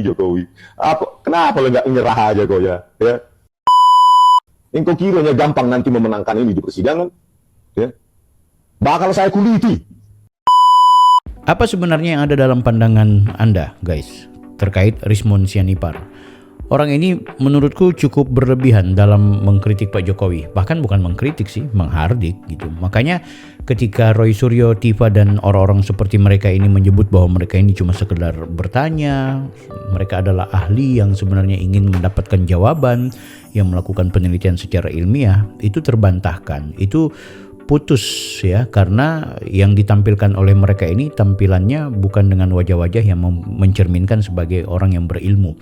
Jokowi. Kenapa lo nggak nyerah aja kok ya? Engkau kiranya gampang nanti memenangkan ini di persidangan? Ya. Bakal saya kuliti. Apa sebenarnya yang ada dalam pandangan Anda, guys, terkait Rismon Sianipar? Orang ini menurutku cukup berlebihan dalam mengkritik Pak Jokowi. Bahkan bukan mengkritik sih, menghardik gitu. Makanya ketika Roy Suryo, Tifa, dan orang-orang seperti mereka ini menyebut bahwa mereka ini cuma sekedar bertanya, mereka adalah ahli yang sebenarnya ingin mendapatkan jawaban, yang melakukan penelitian secara ilmiah, itu terbantahkan. Itu putus ya, karena yang ditampilkan oleh mereka ini tampilannya bukan dengan wajah-wajah yang mencerminkan sebagai orang yang berilmu,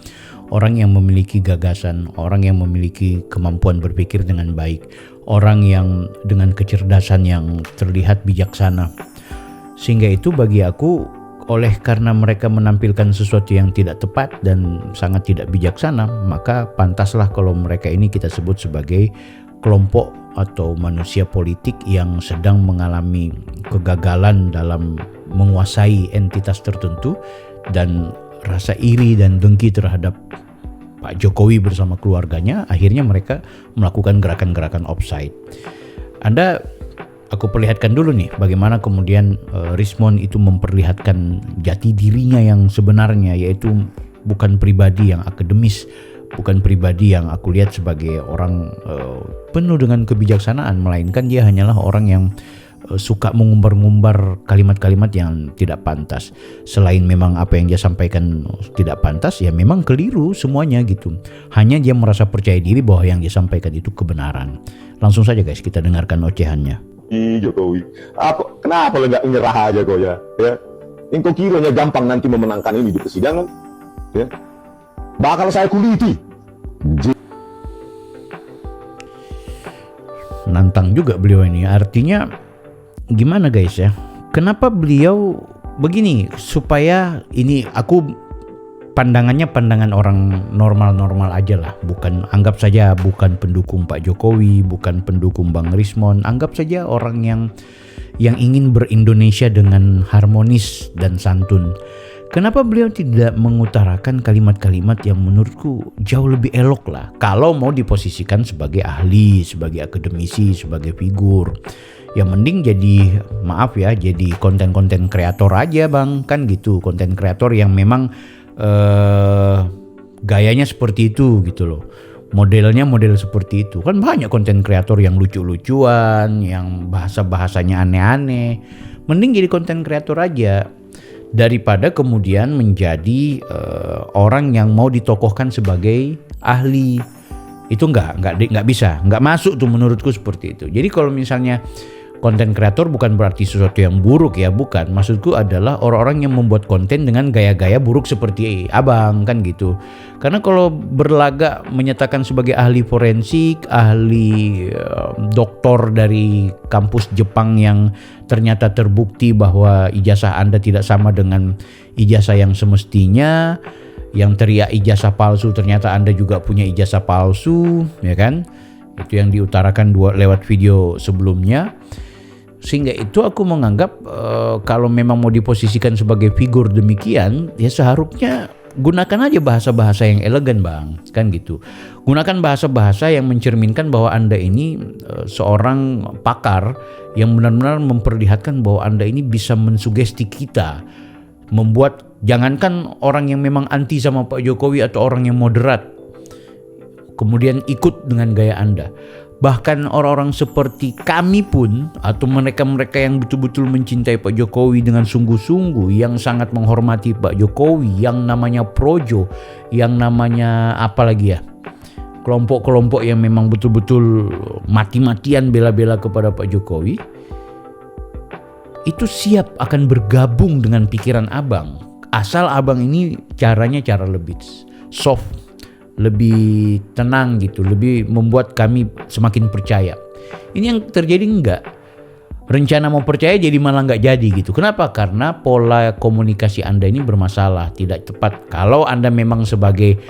orang yang memiliki gagasan, orang yang memiliki kemampuan berpikir dengan baik, orang yang dengan kecerdasan yang terlihat bijaksana. Sehingga itu bagi aku, oleh karena mereka menampilkan sesuatu yang tidak tepat dan sangat tidak bijaksana, maka pantaslah kalau mereka ini kita sebut sebagai kelompok atau manusia politik yang sedang mengalami kegagalan dalam menguasai entitas tertentu, dan rasa iri dan dengki terhadap Pak Jokowi bersama keluarganya, akhirnya mereka melakukan gerakan-gerakan offside. Aku perlihatkan dulu nih bagaimana kemudian Rismon itu memperlihatkan jati dirinya yang sebenarnya, yaitu bukan pribadi yang akademis, bukan pribadi yang aku lihat sebagai orang penuh dengan kebijaksanaan, melainkan dia hanyalah orang yang suka mengumbar-ngumbar kalimat-kalimat yang tidak pantas. Selain memang apa yang dia sampaikan tidak pantas, ya memang keliru semuanya gitu. Hanya dia merasa percaya diri bahwa yang dia sampaikan itu kebenaran. Langsung saja guys, kita dengarkan ocehannya. Jokowi, kenapa lo nggak nyerah aja kok ya? Engkau kiranya gampang nanti memenangkan ini di persidangan? Ya. Bakal saya kuliti. Nantang juga beliau ini. Artinya gimana guys ya? Kenapa beliau begini? Supaya ini aku pandangannya pandangan orang normal-normal aja lah. Bukan, anggap saja bukan pendukung Pak Jokowi, bukan pendukung Bang Rismon. Anggap saja orang yang ingin berindonesia dengan harmonis dan santun. Kenapa beliau tidak mengutarakan kalimat-kalimat yang menurutku jauh lebih elok lah, kalau mau diposisikan sebagai ahli, sebagai akademisi, sebagai figur. Ya mending jadi, maaf ya, jadi konten-konten kreator aja bang, kan gitu. Konten kreator yang memang gayanya seperti itu gitu loh. Modelnya model seperti itu. Kan banyak konten kreator yang lucu-lucuan, yang bahasa-bahasanya aneh-aneh. Mending jadi konten kreator aja, daripada kemudian menjadi orang yang mau ditokohkan sebagai ahli. Itu nggak bisa, nggak masuk tuh menurutku seperti itu. Jadi kalau misalnya konten kreator bukan berarti sesuatu yang buruk ya, bukan. Maksudku adalah orang-orang yang membuat konten dengan gaya-gaya buruk seperti abang, kan gitu. Karena kalau berlagak menyatakan sebagai ahli forensik, ahli doktor dari kampus Jepang yang ternyata terbukti bahwa ijazah Anda tidak sama dengan ijazah yang semestinya, yang teriak ijazah palsu ternyata Anda juga punya ijazah palsu, ya kan? Itu yang diutarakan lewat video sebelumnya. Sehingga itu aku menganggap kalau memang mau diposisikan sebagai figur demikian, ya seharusnya gunakan aja bahasa-bahasa yang elegan bang, kan gitu. Gunakan bahasa-bahasa yang mencerminkan bahwa Anda ini seorang pakar yang benar-benar memperlihatkan bahwa Anda ini bisa mensugesti kita, membuat, jangankan orang yang memang anti sama Pak Jokowi atau orang yang moderat kemudian ikut dengan gaya Anda. Bahkan orang-orang seperti kami pun, atau mereka-mereka yang betul-betul mencintai Pak Jokowi dengan sungguh-sungguh, yang sangat menghormati Pak Jokowi, yang namanya projo, yang namanya apa lagi ya, kelompok-kelompok yang memang betul-betul mati-matian bela-bela kepada Pak Jokowi, itu siap akan bergabung dengan pikiran abang, asal abang ini caranya cara lebih soft, lebih tenang gitu, lebih membuat kami semakin percaya. Ini yang terjadi enggak. Rencana mau percaya jadi malah enggak jadi gitu. Kenapa? Karena pola komunikasi Anda ini bermasalah, tidak tepat. Kalau Anda memang sebagai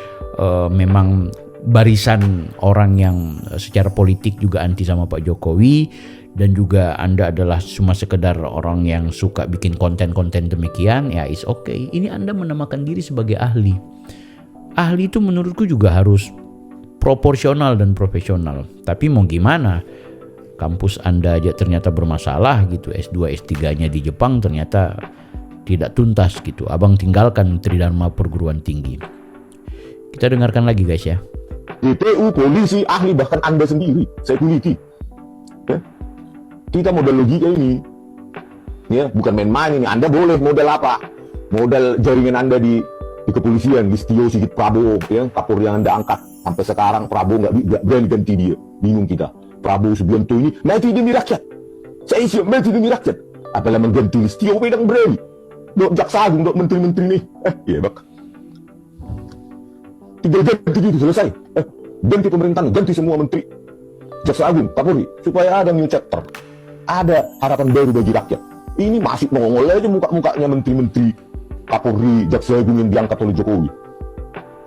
memang barisan orang yang secara politik juga anti sama Pak Jokowi, dan juga Anda adalah cuma sekedar orang yang suka bikin konten-konten demikian, ya is okay. Ini Anda menamakan diri sebagai ahli. ahli itu menurutku juga harus proporsional dan profesional. Tapi mau gimana? Kampus Anda aja ternyata bermasalah gitu. S2, S3-nya di Jepang ternyata tidak tuntas gitu. Abang tinggalkan Tridharma Perguruan Tinggi. Kita dengarkan lagi guys ya. ITU, polisi, ahli, bahkan Anda sendiri, security. Ya. Kita modal logika ini. Ya, bukan main-main ini. Anda boleh modal apa? Modal jaringan Anda di kepolisian, di Setio Sigit Prabowo, ya, Kapolri yang Anda angkat. Sampai sekarang Prabowo nggak berani ganti dia. Bingung kita. Prabowo Subianto ini mati demi rakyat. Saya siap mati demi rakyat. Apalagi mengganti Setio Pedang berani. Dok jaksa agung, dok menteri-menteri nih. Iya bak. Tinggal ganti gitu selesai. Ganti pemerintahan, ganti semua menteri. Jaksa agung, Kapolri, supaya ada new chapter. Ada harapan baru bagi rakyat. Ini masih nongol aja muka-mukanya menteri-menteri, Kapolri, jaksa agung yang diangkat oleh Jokowi.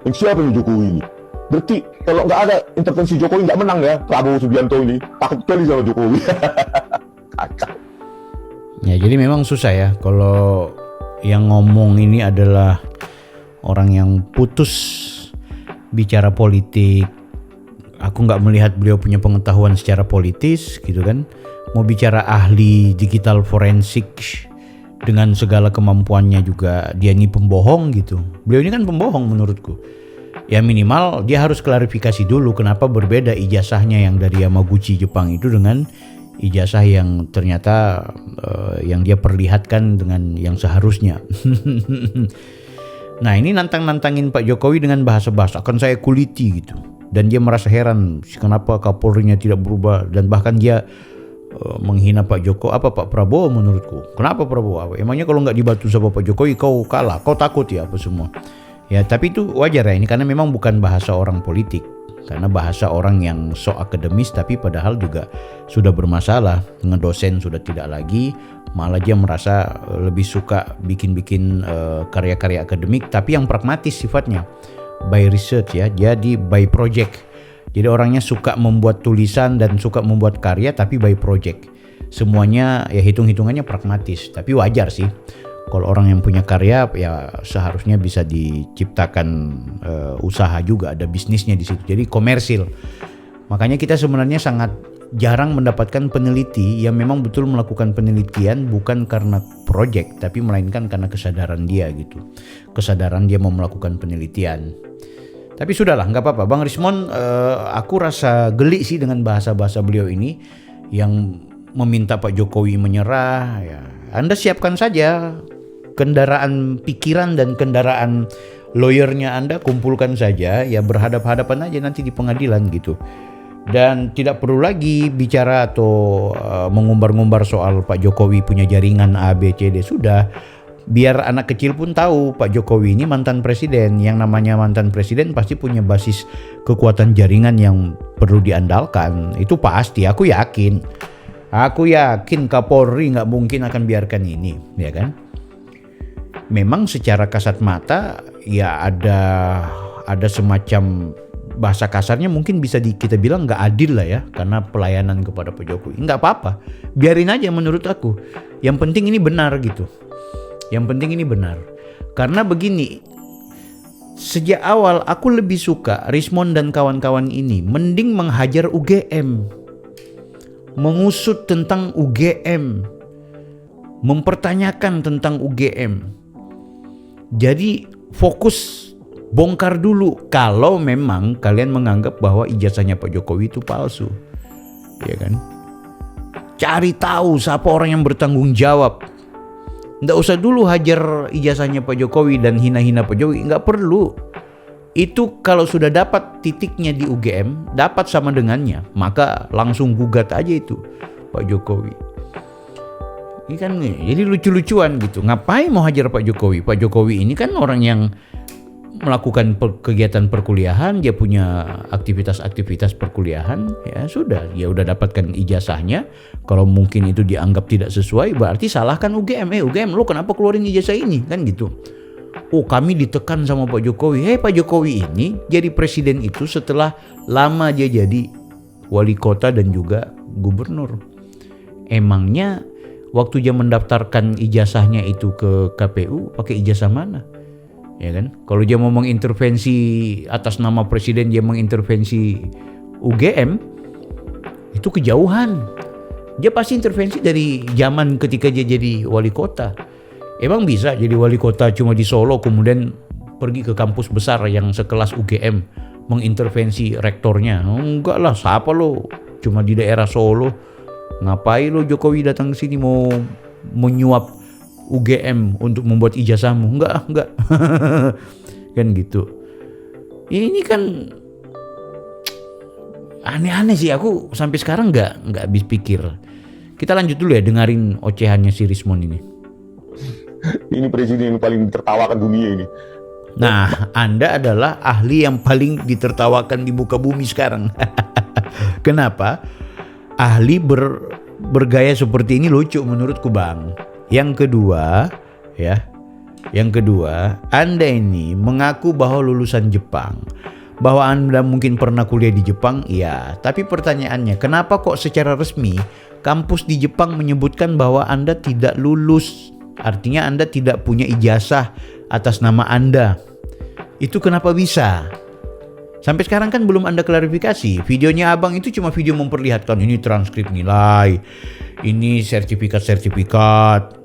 Yang siapa yang Jokowi ini? Berarti kalau nggak ada intervensi Jokowi nggak menang ya Prabowo Subianto ini. Takut sekali sama Jokowi. Kacau. Ya jadi memang susah ya kalau yang ngomong ini adalah orang yang putus bicara politik. Aku nggak melihat beliau punya pengetahuan secara politis gitu kan. Mau bicara ahli digital forensik dengan segala kemampuannya juga dia ini pembohong gitu. Beliau ini kan pembohong menurutku. Ya minimal dia harus klarifikasi dulu kenapa berbeda ijazahnya yang dari Yamaguchi Jepang itu dengan ijazah yang ternyata yang dia perlihatkan dengan yang seharusnya. Nah ini nantangin Pak Jokowi dengan bahasa-bahasa akan saya kuliti gitu. Dan dia merasa heran kenapa Kapolrinya tidak berubah dan bahkan dia menghina Pak Prabowo menurutku. Kenapa Prabowo? Emangnya kalau nggak dibantu sama Pak Jokowi kau kalah, kau takut ya apa semua? Ya tapi itu wajar ya ini karena memang bukan bahasa orang politik. Karena bahasa orang yang sok akademis tapi padahal juga sudah bermasalah. Dengan dosen sudah tidak lagi, malah dia merasa lebih suka bikin-bikin karya-karya akademik tapi yang pragmatis sifatnya. By research ya, jadi by project. Jadi orangnya suka membuat tulisan dan suka membuat karya tapi by project. Semuanya ya hitung-hitungannya pragmatis, tapi wajar sih. Kalau orang yang punya karya ya seharusnya bisa diciptakan usaha juga, ada bisnisnya di situ. Jadi komersil. Makanya kita sebenarnya sangat jarang mendapatkan peneliti yang memang betul melakukan penelitian bukan karena project tapi melainkan karena kesadaran dia gitu. Kesadaran dia mau melakukan penelitian. Tapi sudahlah, nggak apa-apa. Bang Rismon, aku rasa geli sih dengan bahasa-bahasa beliau ini yang meminta Pak Jokowi menyerah. Ya, Anda siapkan saja kendaraan pikiran dan kendaraan lawyernya Anda, kumpulkan saja, ya berhadap-hadapan aja nanti di pengadilan gitu. Dan tidak perlu lagi bicara atau mengumbar-ngumbar soal Pak Jokowi punya jaringan A, B, C, D. Sudah. Biar anak kecil pun tahu Pak Jokowi ini mantan presiden. Yang namanya mantan presiden pasti punya basis kekuatan jaringan yang perlu diandalkan. Itu pasti, aku yakin. Aku yakin Kapolri nggak mungkin akan biarkan ini, ya kan? Memang secara kasat mata ya ada semacam bahasa kasarnya mungkin bisa kita bilang nggak adil lah ya karena pelayanan kepada Pak Jokowi. Nggak apa-apa, biarin aja menurut aku. Yang penting ini benar gitu. Yang penting ini benar. Karena begini, sejak awal aku lebih suka Rismon dan kawan-kawan ini mending menghajar UGM. Mengusut tentang UGM. Mempertanyakan tentang UGM. Jadi fokus bongkar dulu kalau memang kalian menganggap bahwa ijazahnya Pak Jokowi itu palsu. Ya kan? Cari tahu siapa orang yang bertanggung jawab. Nggak usah dulu hajar ijazahnya Pak Jokowi dan hina-hina Pak Jokowi, nggak perlu. Itu kalau sudah dapat titiknya di UGM, dapat sama dengannya, maka langsung gugat aja itu Pak Jokowi. Ini kan jadi lucu-lucuan gitu. Ngapain mau hajar Pak Jokowi? Pak Jokowi ini kan orang yang melakukan kegiatan perkuliahan, dia punya aktivitas-aktivitas perkuliahan, ya sudah, dia udah dapatkan ijazahnya. Kalau mungkin itu dianggap tidak sesuai, berarti salahkan UGM. UGM, lo kenapa keluarin ijazah ini? Kan gitu. Oh, kami ditekan sama Pak Jokowi. Pak Jokowi ini jadi presiden itu setelah lama dia jadi wali kota dan juga gubernur. Emangnya waktu dia mendaftarkan ijazahnya itu ke KPU, pakai ijazah mana? Ya kan? Kalau dia mau mengintervensi atas nama presiden, dia mengintervensi UGM, itu kejauhan. Dia pasti intervensi dari zaman ketika dia jadi wali kota. Emang bisa jadi wali kota cuma di Solo kemudian pergi ke kampus besar yang sekelas UGM mengintervensi rektornya? Enggak lah, siapa lo? Cuma di daerah Solo. Ngapain lo Jokowi datang ke sini mau menyuap UGM untuk membuat ijazahmu? Enggak. Kan gitu. Ini kan aneh-aneh sih, aku sampai sekarang nggak habis pikir. Kita lanjut dulu ya, dengerin ocehannya si Rismon ini. Ini presiden yang paling ditertawakan dunia ini. Nah, Anda adalah ahli yang paling ditertawakan di muka bumi sekarang. Kenapa? Ahli bergaya seperti ini lucu menurutku, Bang. Yang kedua, Anda ini mengaku bahwa lulusan Jepang. Bahwa Anda mungkin pernah kuliah di Jepang, iya. Tapi pertanyaannya, kenapa kok secara resmi kampus di Jepang menyebutkan bahwa Anda tidak lulus? Artinya Anda tidak punya ijazah atas nama Anda. Itu kenapa bisa? Sampai sekarang kan belum Anda klarifikasi. Videonya Abang itu cuma video memperlihatkan ini transkrip nilai, ini sertifikat,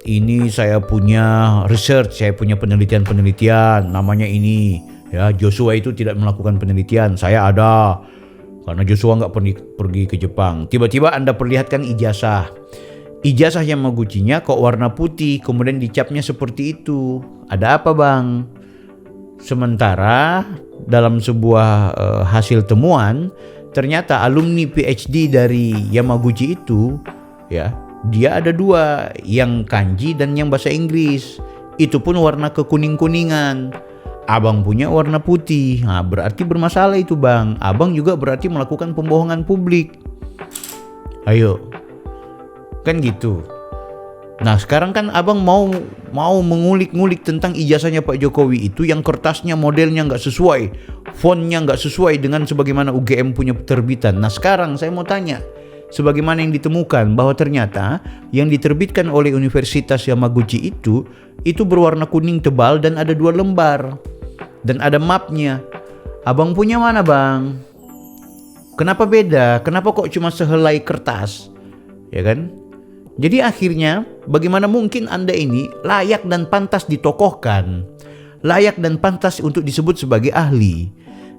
ini saya punya research, saya punya penelitian, namanya ini. Ya, Joshua itu tidak melakukan penelitian, saya ada. Karena Joshua nggak pergi ke Jepang. Tiba-tiba Anda perlihatkan ijazah. Ijazah Yamaguchi-nya kok warna putih, kemudian dicapnya seperti itu. Ada apa, Bang? Sementara dalam sebuah hasil temuan, ternyata alumni PhD dari Yamaguchi itu, ya, dia ada 2, yang kanji dan yang bahasa Inggris. Itu pun warna kekuning-kuningan. Abang punya warna putih. Nah, berarti bermasalah itu, Bang. Abang juga berarti melakukan pembohongan publik. Ayo. Kan gitu. Nah, sekarang kan Abang mau mengulik-ngulik tentang ijazahnya Pak Jokowi itu yang kertasnya modelnya nggak sesuai, fontnya nggak sesuai dengan sebagaimana UGM punya terbitan. Nah, sekarang saya mau tanya, sebagaimana yang ditemukan bahwa ternyata yang diterbitkan oleh Universitas Yamaguchi itu berwarna kuning tebal dan ada 2 lembar dan ada mapnya. Abang punya mana, Bang? Kenapa beda? Kenapa kok cuma sehelai kertas? Ya kan? Jadi akhirnya bagaimana mungkin Anda ini layak dan pantas ditokohkan, layak dan pantas untuk disebut sebagai ahli?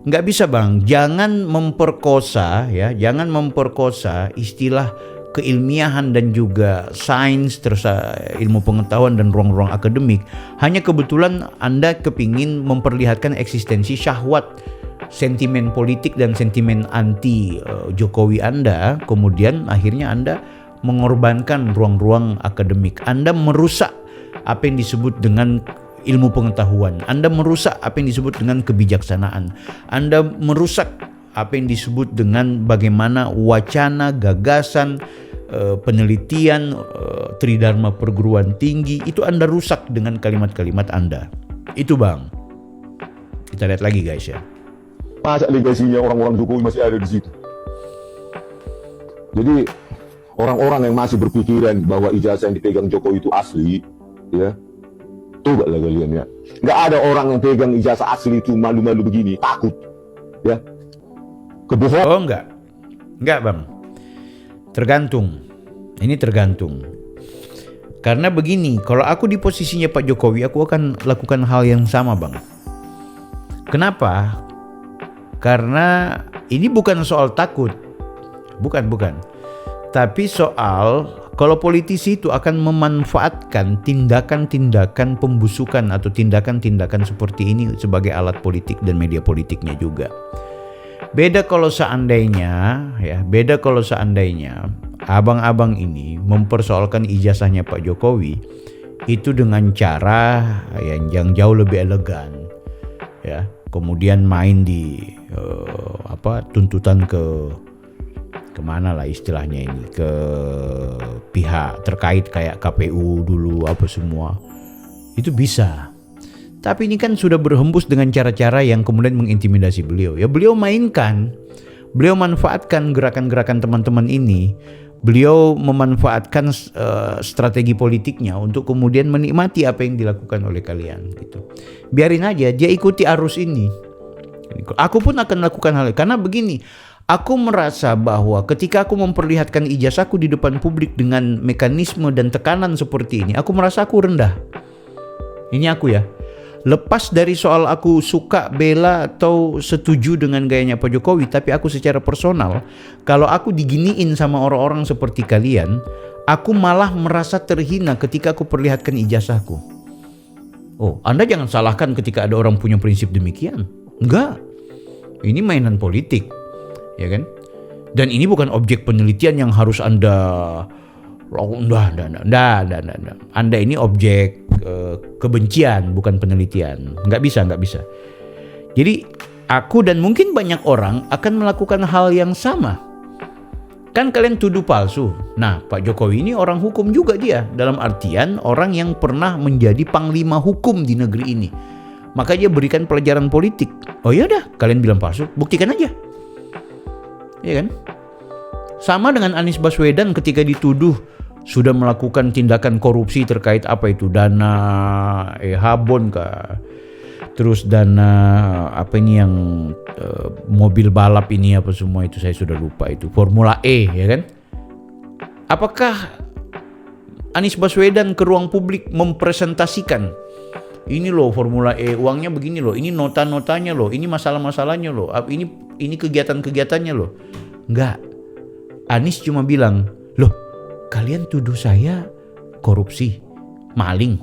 Nggak bisa, Bang. Jangan memperkosa, ya, jangan memperkosa istilah keilmiahan dan juga sains, terus ilmu pengetahuan dan ruang-ruang akademik. Hanya kebetulan Anda kepingin memperlihatkan eksistensi syahwat, sentimen politik dan sentimen anti Jokowi Anda, kemudian akhirnya Anda mengorbankan ruang-ruang akademik. Anda merusak apa yang disebut dengan ilmu pengetahuan. Anda merusak apa yang disebut dengan kebijaksanaan. Anda merusak apa yang disebut dengan bagaimana wacana, gagasan, penelitian, tridharma perguruan tinggi itu Anda rusak dengan kalimat-kalimat Anda. Itu, Bang. Kita lihat lagi, guys, ya. Masa legasinya orang-orang Jokowi masih ada di situ? Jadi orang-orang yang masih berpikiran bahwa ijazah yang dipegang Jokowi itu asli, ya, coba lah kalian, ya. Nggak ada orang yang pegang ijazah asli itu malu-malu begini, takut, ya. Kebohongan. Oh, enggak, Bang. Tergantung. Ini tergantung. Karena begini, kalau aku di posisinya Pak Jokowi, aku akan lakukan hal yang sama, Bang. Kenapa? Karena ini bukan soal takut. Bukan. Tapi soal kalau politisi itu akan memanfaatkan tindakan-tindakan pembusukan atau tindakan-tindakan seperti ini sebagai alat politik dan media politiknya juga. Beda kalau seandainya abang-abang ini mempersoalkan ijazahnya Pak Jokowi itu dengan cara yang jauh lebih elegan, ya. Kemudian main di tuntutan kemana lah istilahnya ini, ke pihak terkait kayak KPU dulu apa semua, itu bisa. Tapi ini kan sudah berhembus dengan cara-cara yang kemudian mengintimidasi beliau. Ya, beliau manfaatkan gerakan-gerakan teman-teman ini Beliau memanfaatkan strategi politiknya untuk kemudian menikmati apa yang dilakukan oleh kalian gitu. Biarin aja dia ikuti arus ini. Aku pun akan melakukan hal itu karena begini. Aku merasa bahwa ketika aku memperlihatkan ijazahku di depan publik dengan mekanisme dan tekanan seperti ini, aku merasa aku rendah. Ini aku ya. Lepas dari soal aku suka, bela, atau setuju dengan gayanya Pak Jokowi, tapi aku secara personal, kalau aku diginiin sama orang-orang seperti kalian, aku malah merasa terhina ketika aku perlihatkan ijazahku. Oh, Anda jangan salahkan ketika ada orang punya prinsip demikian. Enggak. Ini mainan politik. Ya kan? Dan ini bukan objek penelitian yang harus Anda Anda ini objek kebencian, bukan penelitian. Nggak bisa. Jadi aku dan mungkin banyak orang akan melakukan hal yang sama. Kan kalian tuduh palsu. Nah, Pak Jokowi ini orang hukum juga dia, dalam artian orang yang pernah menjadi panglima hukum di negeri ini. Maka dia berikan pelajaran politik. Oh ya udah, kalian bilang palsu, buktikan aja. Ya kan? Sama dengan Anies Baswedan ketika dituduh sudah melakukan tindakan korupsi terkait apa itu, dana Habon kah, terus dana apa ini yang mobil balap ini apa semua itu, saya sudah lupa itu, Formula E, ya kan? Apakah Anies Baswedan ke ruang publik mempresentasikan ini loh Formula E, uangnya begini loh, ini nota-notanya loh, ini masalah-masalahnya loh, ini kegiatan-kegiatannya loh? Enggak. Anies cuma bilang, loh kalian tuduh saya korupsi, maling.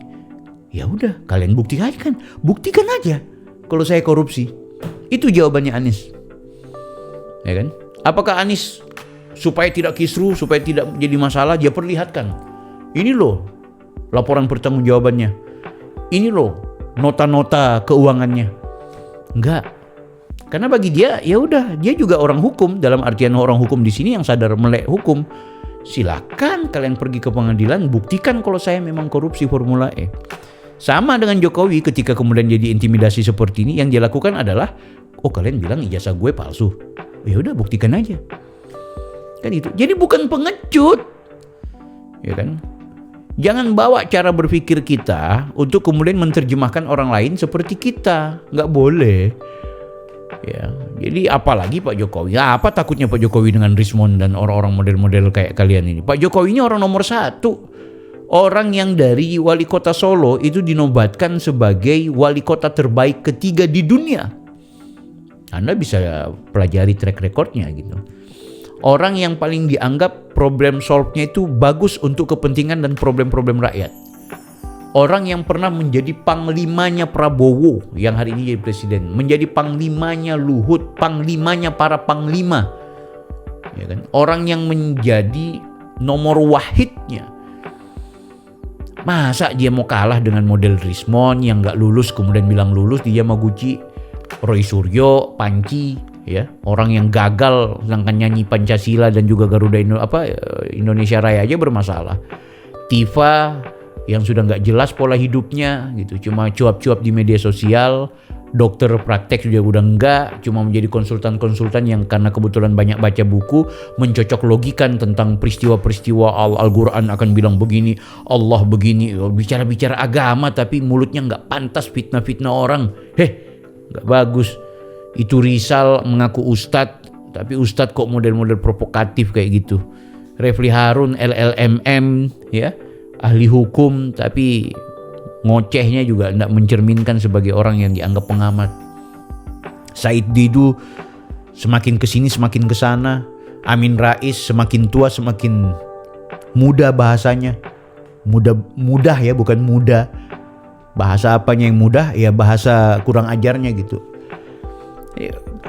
Ya udah, kalian buktikan aja kalau saya korupsi. Itu jawabannya Anies. Ya kan? Apakah Anies supaya tidak kisruh, supaya tidak jadi masalah, dia perlihatkan. Ini loh laporan pertanggungjawabannya. Ini loh nota-nota keuangannya. Enggak. Karena bagi dia ya udah, dia juga orang hukum, dalam artian orang hukum di sini yang sadar melek hukum. Silakan kalian pergi ke pengadilan, buktikan kalau saya memang korupsi Formula E. Sama dengan Jokowi ketika kemudian jadi intimidasi seperti ini, yang dia lakukan adalah, oh kalian bilang ijazah gue palsu, ya udah buktikan aja. Kan itu. Jadi bukan pengecut, ya kan? Jangan bawa cara berpikir kita untuk kemudian menerjemahkan orang lain seperti kita, nggak boleh. Ya, jadi apalagi Pak Jokowi. Ya, apa takutnya Pak Jokowi dengan Rismond dan orang-orang model-model kayak kalian ini? Pak Jokowi ini orang nomor 1. Orang yang dari wali kota Solo itu dinobatkan sebagai wali kota terbaik ketiga di dunia. Anda bisa pelajari track recordnya gitu. Orang yang paling dianggap problem solve-nya itu bagus untuk kepentingan dan problem-problem rakyat. Orang yang pernah menjadi panglimanya Prabowo yang hari ini jadi presiden, menjadi panglimanya Luhut, panglimanya para panglima, ya kan? Orang yang menjadi nomor wahidnya. Masa dia mau kalah dengan model Rismond yang nggak lulus kemudian bilang lulus di Yamaguchi, Roy Suryo, Panci, ya, orang yang gagal sedangkan nyanyi Pancasila dan juga Garuda Indonesia Raya aja bermasalah. Tifa yang sudah nggak jelas pola hidupnya gitu, cuma cuap-cuap di media sosial. Dokter praktek juga udah enggak, cuma menjadi konsultan-konsultan yang karena kebetulan banyak baca buku mencocok logikan tentang peristiwa-peristiwa. Al-Quran akan bilang begini, Allah begini, bicara-bicara agama tapi mulutnya nggak pantas, fitnah-fitnah orang. Nggak bagus. Itu Rizal mengaku ustadz, tapi ustadz kok model-model provokatif kayak gitu. Refli Harun LLMM, ya, ahli hukum tapi ngocehnya juga tidak mencerminkan sebagai orang yang dianggap pengamat. Said Didu semakin kesini semakin kesana. Amin Rais semakin tua semakin muda bahasanya. Mudah ya, bukan muda. Bahasa apanya yang mudah? Ya bahasa kurang ajarnya gitu.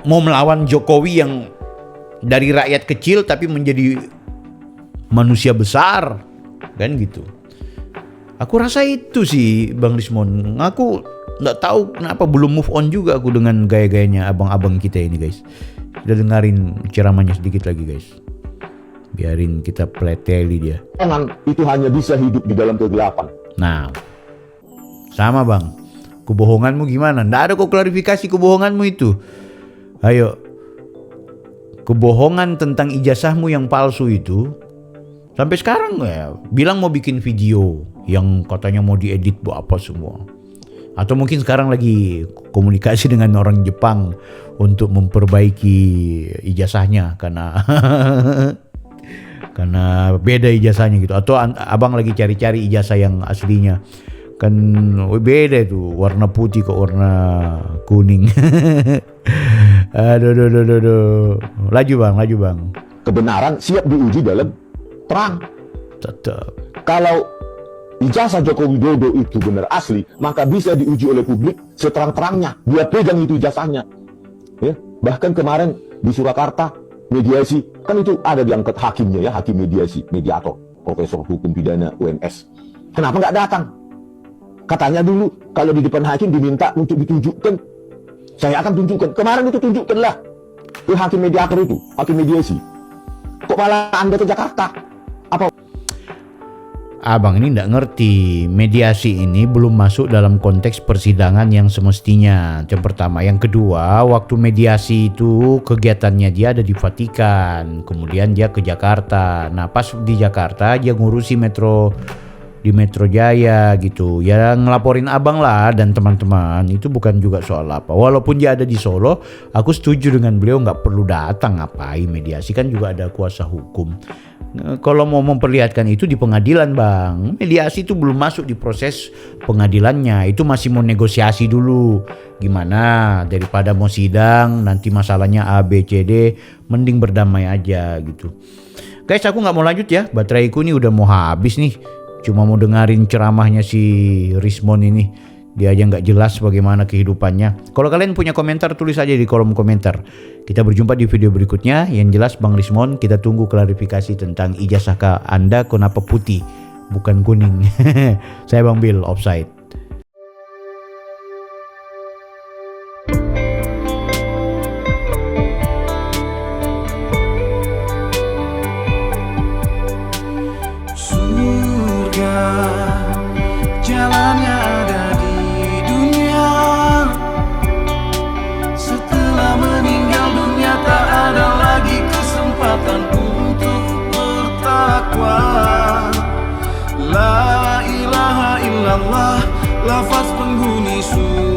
Mau melawan Jokowi yang dari rakyat kecil tapi menjadi manusia besar, kan gitu. Aku rasa itu sih Bang Rismond. Aku nggak tahu kenapa belum move on juga aku dengan gaya-gayanya abang-abang kita ini guys. Kita dengerin ceramahnya sedikit lagi guys. Biarin kita pleteli dia. Jangan itu hanya bisa hidup di dalam kegelapan. Nah, sama bang. Kebohonganmu gimana? Nggak ada kok klarifikasi kebohonganmu itu. Ayo. Kebohongan tentang ijazahmu yang palsu itu Sampai sekarang ya bilang mau bikin video yang katanya mau diedit buat apa semua. Atau mungkin sekarang lagi komunikasi dengan orang Jepang untuk memperbaiki ijazahnya karena karena beda ijazahnya gitu. Atau abang lagi cari-cari ijazah yang aslinya. Kan beda itu, warna putih ke warna kuning. aduh. Laju bang. Kebenaran siap diuji dalam terang. Tetap. Kalau ijazah Joko Widodo itu benar asli, maka bisa diuji oleh publik seterang-terangnya. Dia pegang itu ijazahnya. Ya, bahkan kemarin di Surakarta mediasi, kan itu ada diangkat hakimnya ya, hakim mediasi, mediator, Profesor Hukum Pidana UNS. Kenapa nggak datang? Katanya dulu kalau di depan hakim diminta untuk ditunjukkan, saya akan tunjukkan. Kemarin itu tunjukkanlah ke hakim mediator itu, hakim mediasi. Kok malah Anda ke Jakarta? Apa? Abang ini nggak ngerti, mediasi ini belum masuk dalam konteks persidangan yang semestinya. Yang pertama, yang kedua, waktu mediasi itu kegiatannya dia ada di Vatikan, kemudian dia ke Jakarta. Nah pas di Jakarta dia ngurusi di Metro Jaya gitu ya, ngelaporin abang lah dan teman-teman. Itu bukan juga soal apa, walaupun dia ada di Solo, aku setuju dengan beliau nggak perlu datang. Ngapain mediasi, kan juga ada kuasa hukum. Kalau mau memperlihatkan itu di pengadilan bang, mediasi itu belum masuk di proses pengadilannya, itu masih mau negosiasi dulu gimana, daripada mau sidang nanti masalahnya A B C D, mending berdamai aja gitu. Guys, aku nggak mau lanjut ya, bateraiku ini udah mau habis nih. Cuma mau dengerin ceramahnya si Rismon ini. Dia aja nggak jelas bagaimana kehidupannya. Kalau kalian punya komentar, tulis aja di kolom komentar. Kita berjumpa di video berikutnya. Yang jelas Bang Rismon, kita tunggu klarifikasi tentang ijazah Anda kenapa putih bukan kuning. Saya Bang Bill, offside. Jalannya ada di dunia. Setelah meninggal dunia tak ada lagi kesempatan untuk bertakwa. La ilaha illallah, lafaz penghuni surga.